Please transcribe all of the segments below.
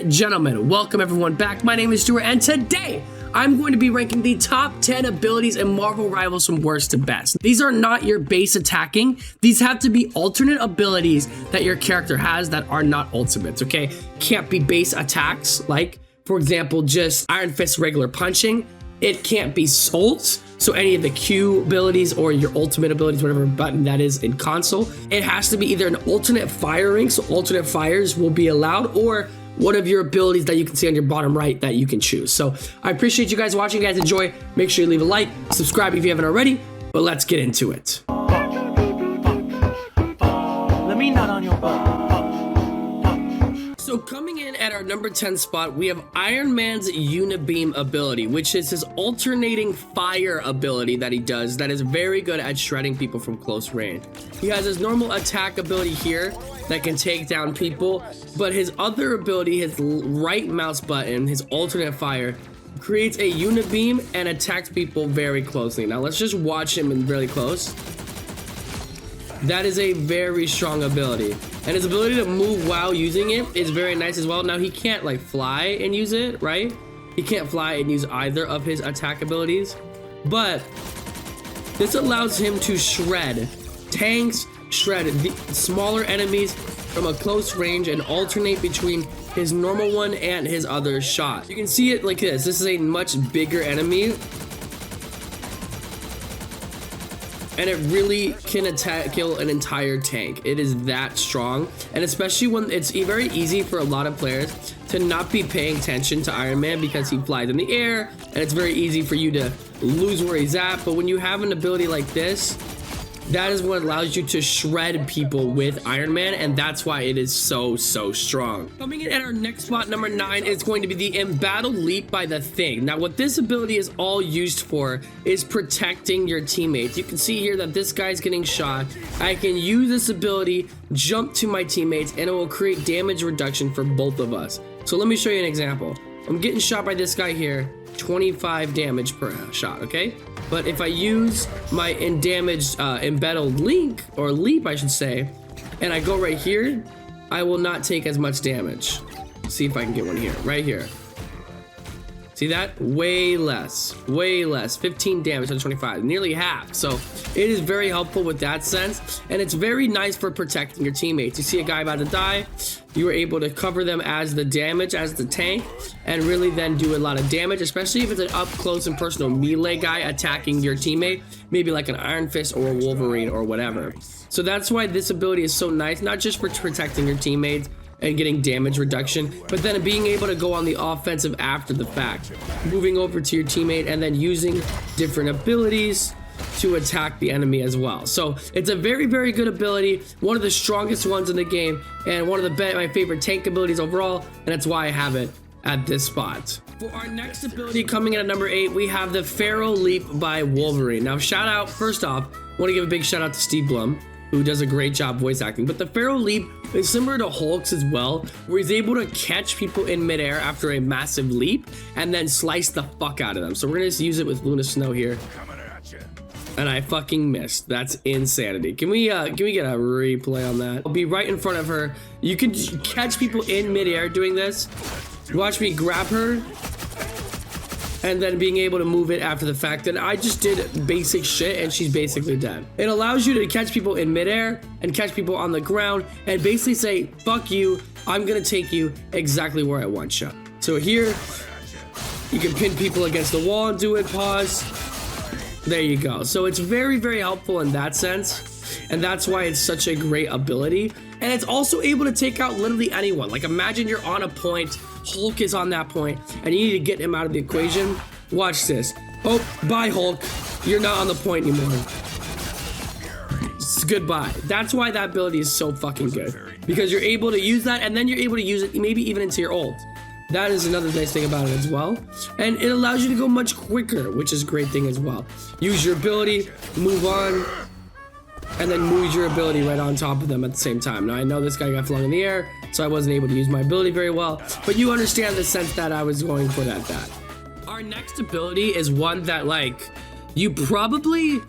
and gentlemen, welcome everyone back. My name is Stuart, and today I'm going to be ranking the top 10 abilities in Marvel Rivals from worst to best. These are not your base attacking. These have to be alternate abilities that your character has that are not ultimates, okay? Can't be base attacks, like, for example, just Iron Fist regular punching. It can't be ults, so any of the Q abilities or your ultimate abilities, whatever button that is in console. It has to be either an alternate firing, so alternate fires will be allowed, or one of your abilities that you can see on your bottom right that you can choose. So I appreciate you guys watching. You guys enjoy. Make sure you leave a like, subscribe if you haven't already, but let's get into it. Let me nut on your butt. So coming in at our number 10 spot, we have Iron Man's Unibeam ability, which is his alternating fire ability that he does that is very good at shredding people from close range. He has his normal attack ability here that can take down people, but his other ability, his right mouse button, his alternate fire, creates a Unibeam and attacks people very closely. Now let's just watch him in really close. That is a very strong ability. And his ability to move while using it is very nice as well. Now he can't like fly and use it, right? He can't fly and use either of his attack abilities. But this allows him to shred tanks, shred the smaller enemies from a close range, and alternate between his normal one and his other shot. You can see it like this. This is a much bigger enemy, and it really can kill an entire tank. It is that strong, and especially when it's very easy for a lot of players to not be paying attention to Iron Man because he flies in the air, and it's very easy for you to lose where he's at. But when you have an ability like this, that is what allows you to shred people with Iron Man, and that's why it is so strong. Coming in at our next spot, number 9, is going to be the Embattled Leap by the Thing. Now what this ability is all used for is protecting your teammates. You can see here that this guy's getting shot. I can use this ability, jump to my teammates, and it will create damage reduction for both of us. So let me show you an example. I'm getting shot by this guy here, 25 damage per shot, okay? But if I use my embattled leap, I should say, and I go right here, I will not take as much damage. See if I can get one here, right here. See that? Way less, 15 damage on 25, nearly half. So it is very helpful with that sense, and it's very nice for protecting your teammates. You see a guy about to die, you were able to cover them as the damage, as the tank, and really then do a lot of damage, especially if it's an up close and personal melee guy attacking your teammate, maybe like an Iron Fist or a Wolverine or whatever. So that's why this ability is so nice, not just for protecting your teammates and getting damage reduction, but then being able to go on the offensive after the fact, moving over to your teammate and then using different abilities to attack the enemy as well. So it's a very good ability, one of the strongest ones in the game, and one of my favorite tank abilities overall, and that's why I have it at this spot. For our next ability, coming in at number 8, we have the Pharaoh Leap by Wolverine. Now shout out, first off, I want to give a big shout out to Steve Blum, who does a great job voice acting. But the Pharaoh Leap is similar to Hulk's as well, where he's able to catch people in midair after a massive leap and then slice the fuck out of them. So we're gonna just use it with Luna Snow here. And I fucking missed. That's insanity. Can we get a replay on that? I'll be right in front of her. You can catch people in midair doing this. Watch me grab her, and then being able to move it after the fact. And I just did basic shit, and she's basically dead. It allows you to catch people in midair and catch people on the ground and basically say, fuck you, I'm gonna take you exactly where I want you. So here, you can pin people against the wall and do it, pause. There you go. So it's very helpful in that sense, and that's why it's such a great ability. And it's also able to take out literally anyone. Like imagine you're on a point, Hulk is on that point, and you need to get him out of the equation. Watch this. Oh, bye Hulk. You're not on the point anymore. Goodbye. That's why that ability is so fucking good, because you're able to use that, and then you're able to use it maybe even into your ult. That is another nice thing about it as well. And it allows you to go much quicker, which is a great thing as well. Use your ability, move on, and then move your ability right on top of them at the same time. Now I know this guy got flung in the air, so I wasn't able to use my ability very well, but you understand the sense that I was going for that. Our next ability is one that like you probably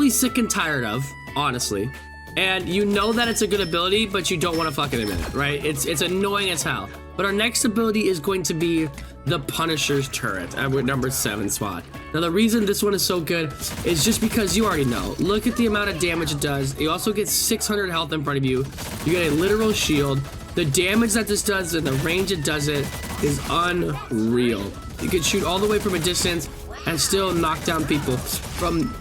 sick and tired of, honestly. And you know that it's a good ability, but you don't want to fucking admit it, right? It's annoying as hell. But our next ability is going to be the Punisher's turret at number 7 spot. Now the reason this one is so good is just because you already know. Look at the amount of damage it does. You also get 600 health in front of you. You get a literal shield. The damage that this does and the range it does it is unreal. You can shoot all the way from a distance and still knock down people from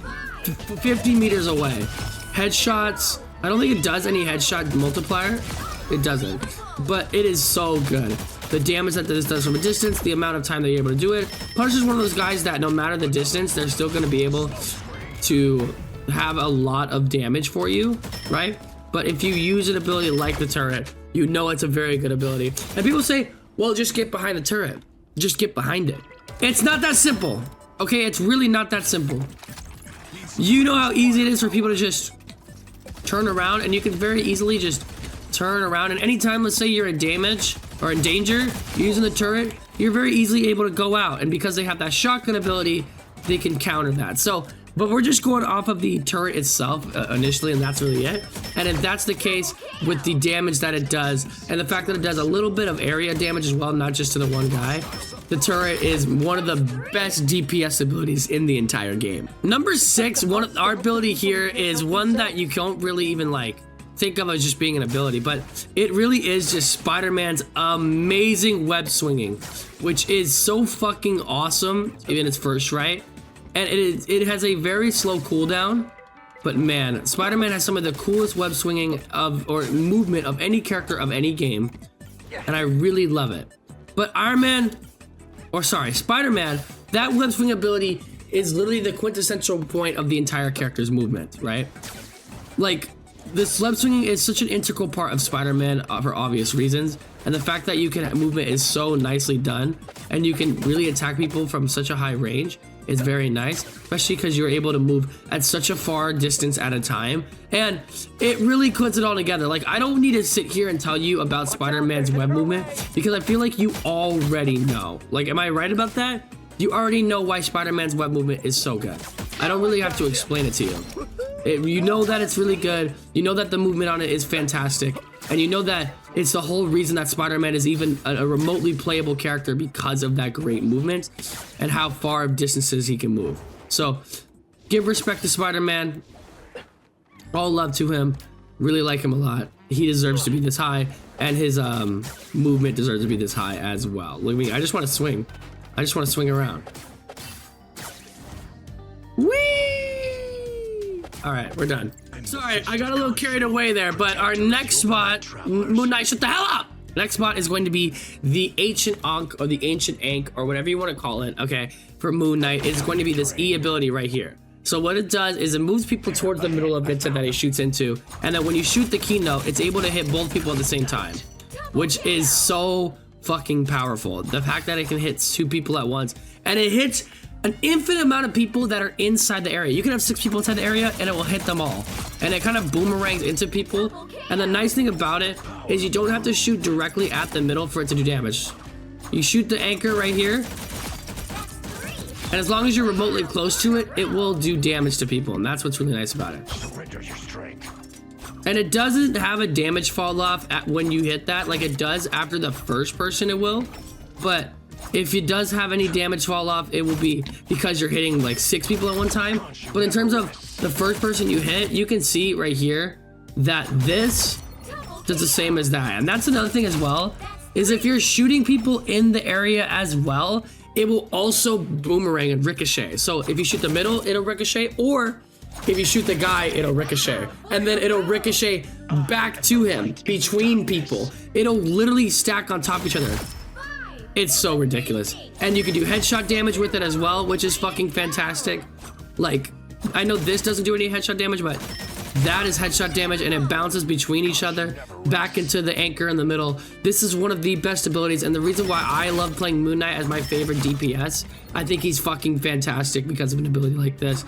50 meters away. Headshots, I don't think it does any headshot multiplier. It doesn't, but it is so good. The damage that this does from a distance, the amount of time that you're able to do it. Punisher's one of those guys that no matter the distance, they're still going to be able to have a lot of damage for you, right? But if you use an ability like the turret, you know it's a very good ability. And people say, well, just get behind the turret. Just get behind it. It's not that simple, okay? It's really not that simple. You know how easy it is for people to just turn around, and you can very easily just turn around, and anytime, let's say you're in damage or in danger, using the turret, you're very easily able to go out, and because they have that shotgun ability, they can counter that. So, but we're just going off of the turret itself initially, and that's really it. And if that's the case with the damage that it does, and the fact that it does a little bit of area damage as well, not just to the one guy, the turret is one of the best DPS abilities in the entire game. Number 6, our ability here is one that you don't really even like think of as just being an ability, but it really is just Spider-Man's amazing web swinging, which is so fucking awesome in its first right. And it has a very slow cooldown, but man, Spider-Man has some of the coolest web swinging or movement of any character of any game, and I really love it. But Spider-Man, that web swing ability is literally the quintessential point of the entire character's movement, right? Like, this web swinging is such an integral part of Spider-Man for obvious reasons, and the fact that you can movement is so nicely done, and you can really attack people from such a high range is very nice, especially because you're able to move at such a far distance at a time, and it really puts it all together. Like, I don't need to sit here and tell you about Spider-Man's web movement because I feel like you already know. Like, am I right about that? You already know why Spider-Man's web movement is so good. I don't really have to explain it to you. You know that it's really good, you know that the movement on it is fantastic, and you know that it's the whole reason that Spider-Man is even a remotely playable character because of that great movement and how far distances he can move. So, give respect to Spider-Man. All love to him. Really like him a lot. He deserves to be this high, and his movement deserves to be this high as well. Look at me, I just want to swing. I just want to swing around. Whee! All right, we're done. Sorry, I got a little carried away there, but our next spot, Moon Knight, shut the hell up! Next spot is going to be the Ancient Ankh, or the Ancient Ankh, or whatever you want to call it, okay, for Moon Knight. It's going to be this E ability right here. So what it does is it moves people towards the middle of Vincent that he shoots into, and then when you shoot the keynote, it's able to hit both people at the same time, which is so fucking powerful. The fact that it can hit 2 people at once, and it hits an infinite amount of people that are inside the area. You can have 6 people inside the area and it will hit them all. And it kind of boomerangs into people. And the nice thing about it is you don't have to shoot directly at the middle for it to do damage. You shoot the anchor right here, and as long as you're remotely close to it, it will do damage to people. And that's what's really nice about it. And it doesn't have a damage fall off when you hit that like it does after the first person, it will. But if it does have any damage fall off, it will be because you're hitting like 6 people at one time. But in terms of the first person you hit, you can see right here that this does the same as that. And that's another thing as well, is if you're shooting people in the area as well, it will also boomerang and ricochet. So if you shoot the middle, it'll ricochet, or if you shoot the guy, it'll ricochet. And then it'll ricochet back to him, between people. It'll literally stack on top of each other. It's so ridiculous. And you can do headshot damage with it as well, which is fucking fantastic. Like, I know this doesn't do any headshot damage, but that is headshot damage, and it bounces between each other back into the anchor in the middle. This is one of the best abilities, and the reason why I love playing Moon Knight as my favorite DPS, I think he's fucking fantastic because of an ability like this.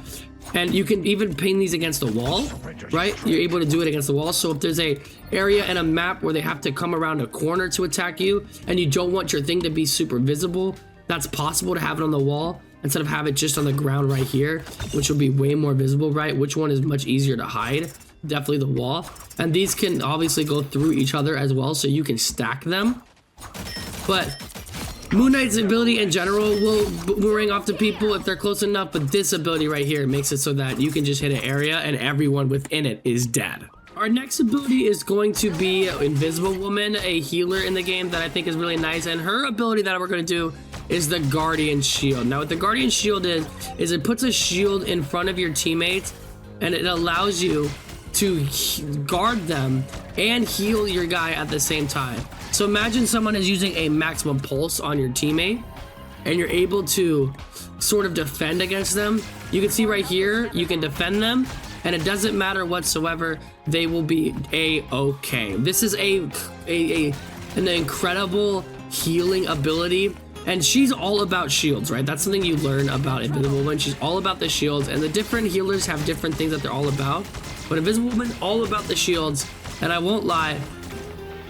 And you can even ping these against the wall, right? You're able to do it against the wall. So if there's a area in a map where they have to come around a corner to attack you, and you don't want your thing to be super visible, that's possible to have it on the wall instead of have it just on the ground right here, which will be way more visible, right? Which one is much easier to hide? Definitely the wall. And these can obviously go through each other as well, so you can stack them. But Moon Knight's ability in general will boomerang off to people if they're close enough, but this ability right here makes it so that you can just hit an area and everyone within it is dead. Our next ability is going to be Invisible Woman, a healer in the game that I think is really nice, and her ability that we're going to do is the Guardian Shield. Now what the Guardian Shield is it puts a shield in front of your teammates and it allows you to guard them and heal your guy at the same time. So imagine someone is using a maximum pulse on your teammate and you're able to sort of defend against them. You can see right here, you can defend them and it doesn't matter whatsoever, they will be a-okay. This is an incredible healing ability, and she's all about shields, right? That's something you learn about Invisible Woman. She's all about the shields, and the different healers have different things that they're all about, but Invisible Woman, all about the shields, and I won't lie,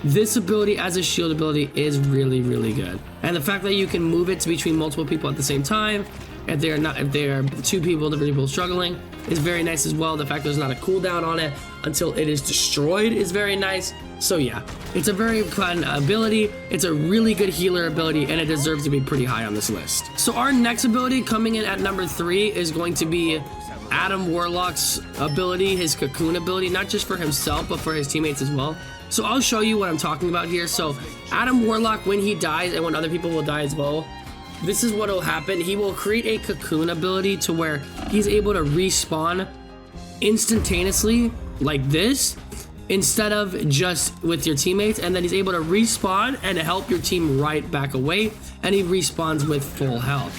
this ability as a shield ability is really, really good. And the fact that you can move it between multiple people at the same time, if they are two people, different people struggling, is very nice as well. The fact there's not a cooldown on it until it is destroyed is very nice. So yeah, it's a very fun ability. It's a really good healer ability, and it deserves to be pretty high on this list. So our next ability coming in at number 3 is going to be Adam Warlock's ability, his cocoon ability, not just for himself, but for his teammates as well. So I'll show you what I'm talking about here. So Adam Warlock, when he dies and when other people will die as well, this is what will happen. He will create a cocoon ability to where he's able to respawn instantaneously like this instead of just with your teammates, and then he's able to respawn and help your team right back away, and he respawns with full health.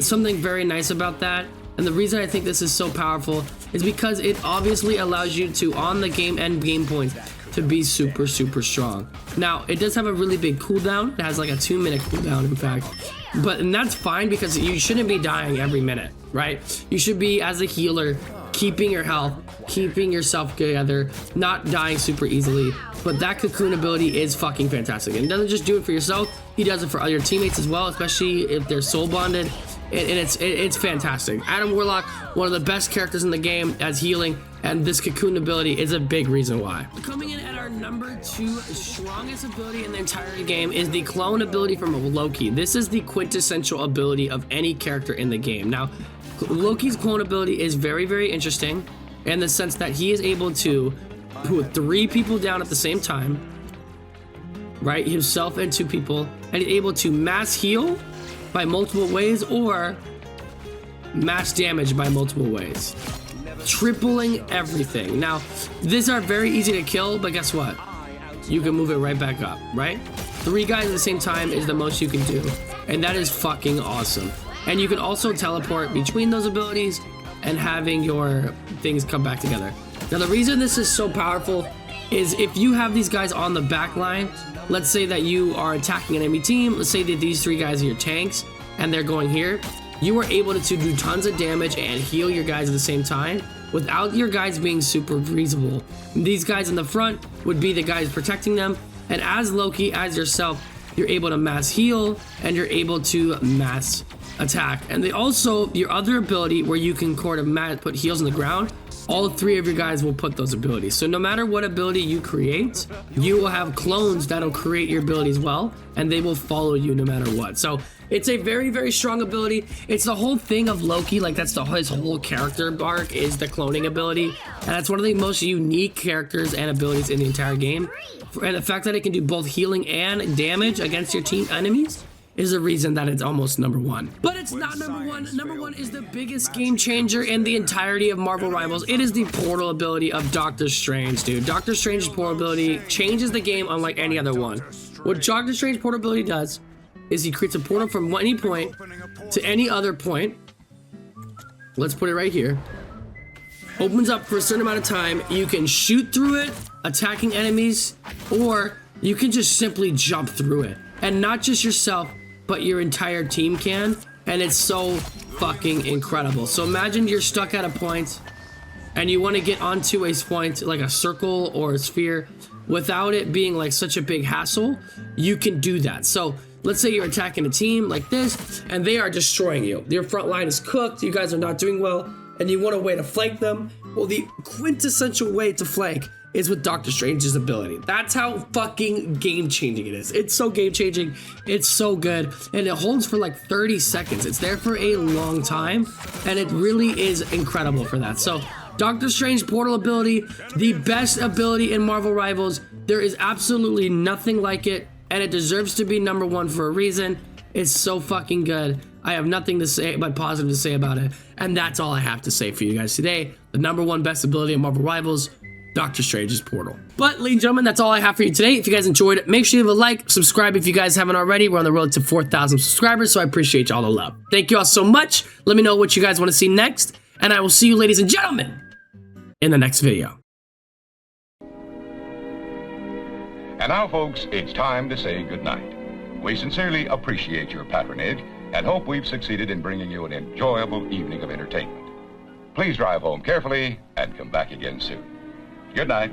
Something very nice about that, and the reason I think this is so powerful is because it obviously allows you to, on the game end game points, to be super, super strong. Now, it does have a really big cooldown. It has like a 2-minute cooldown, in fact. And that's fine because you shouldn't be dying every minute, right? You should be, as a healer, keeping your health, keeping yourself together, not dying super easily. But that cocoon ability is fucking fantastic. And it doesn't just do it for yourself, he does it for other teammates as well, especially if they're soul bonded. And it's fantastic. Adam Warlock, one of the best characters in the game as healing, and this cocoon ability is a big reason why. Coming in at our number 2 strongest ability in the entire game is the clone ability from Loki. This is the quintessential ability of any character in the game. Now, Loki's clone ability is very, very interesting in the sense that he is able to put 3 people down at the same time, right? Himself and 2 people, and he's able to mass heal by multiple ways or mass damage by multiple ways, tripling everything. Now, these are very easy to kill, but guess what? You can move it right back up, right? 3 guys at the same time is the most you can do, and that is fucking awesome. And you can also teleport between those abilities and having your things come back together. Now, the reason this is so powerful is if you have these guys on the back line, let's say that you are attacking an enemy team, let's say that these 3 guys are your tanks and they're going here, you are able to do tons of damage and heal your guys at the same time without your guys being super breathable. These guys in the front would be the guys protecting them, and as Loki, as yourself, you're able to mass heal and you're able to mass attack. And they also, your other ability where you can put heals on the ground, all 3 of your guys will put those abilities. So no matter what ability you create, you will have clones that'll create your ability as well, and they will follow you no matter what. So it's a very, very strong ability. It's the whole thing of Loki, like that's his whole character arc is the cloning ability, and that's one of the most unique characters and abilities in the entire game. And the fact that it can do both healing and damage against your team enemies is the reason that it's almost number 1. But it's not number 1. Number 1 is the biggest game changer in the entirety of Marvel Rivals. It is the portal ability of Doctor Strange, dude. Doctor Strange's portal ability changes the game unlike any other one. What Doctor Strange's portal ability does is he creates a portal from any point to any other point. Let's put it right here. Opens up for a certain amount of time. You can shoot through it, attacking enemies, or you can just simply jump through it. And not just yourself, but your entire team can, and it's so fucking incredible. So imagine you're stuck at a point and you want to get onto a point like a circle or a sphere without it being like such a big hassle. You can do that. So let's say you're attacking a team like this and they are destroying you. Your front line is cooked, you guys are not doing well, and you want a way to flank them. Well, the quintessential way to flank is with Doctor Strange's ability. That's how fucking game-changing it is. It's so game-changing. It's so good. And it holds for like 30 seconds. It's there for a long time. And it really is incredible for that. So Doctor Strange portal ability, the best ability in Marvel Rivals. There is absolutely nothing like it. And it deserves to be number one for a reason. It's so fucking good. I have nothing to say but positive to say about it. And that's all I have to say for you guys today. The number one best ability in Marvel Rivals, Doctor Strange's portal. But ladies and gentlemen, that's all I have for you today. If you guys enjoyed it, make sure you leave a like, subscribe if you guys haven't already. We're on the road to 4,000 subscribers, so I appreciate y'all the love. Thank you all so much. Let me know what you guys want to see next. And I will see you, ladies and gentlemen, in the next video. And now, folks, it's time to say goodnight. We sincerely appreciate your patronage and hope we've succeeded in bringing you an enjoyable evening of entertainment. Please drive home carefully and come back again soon. Good night.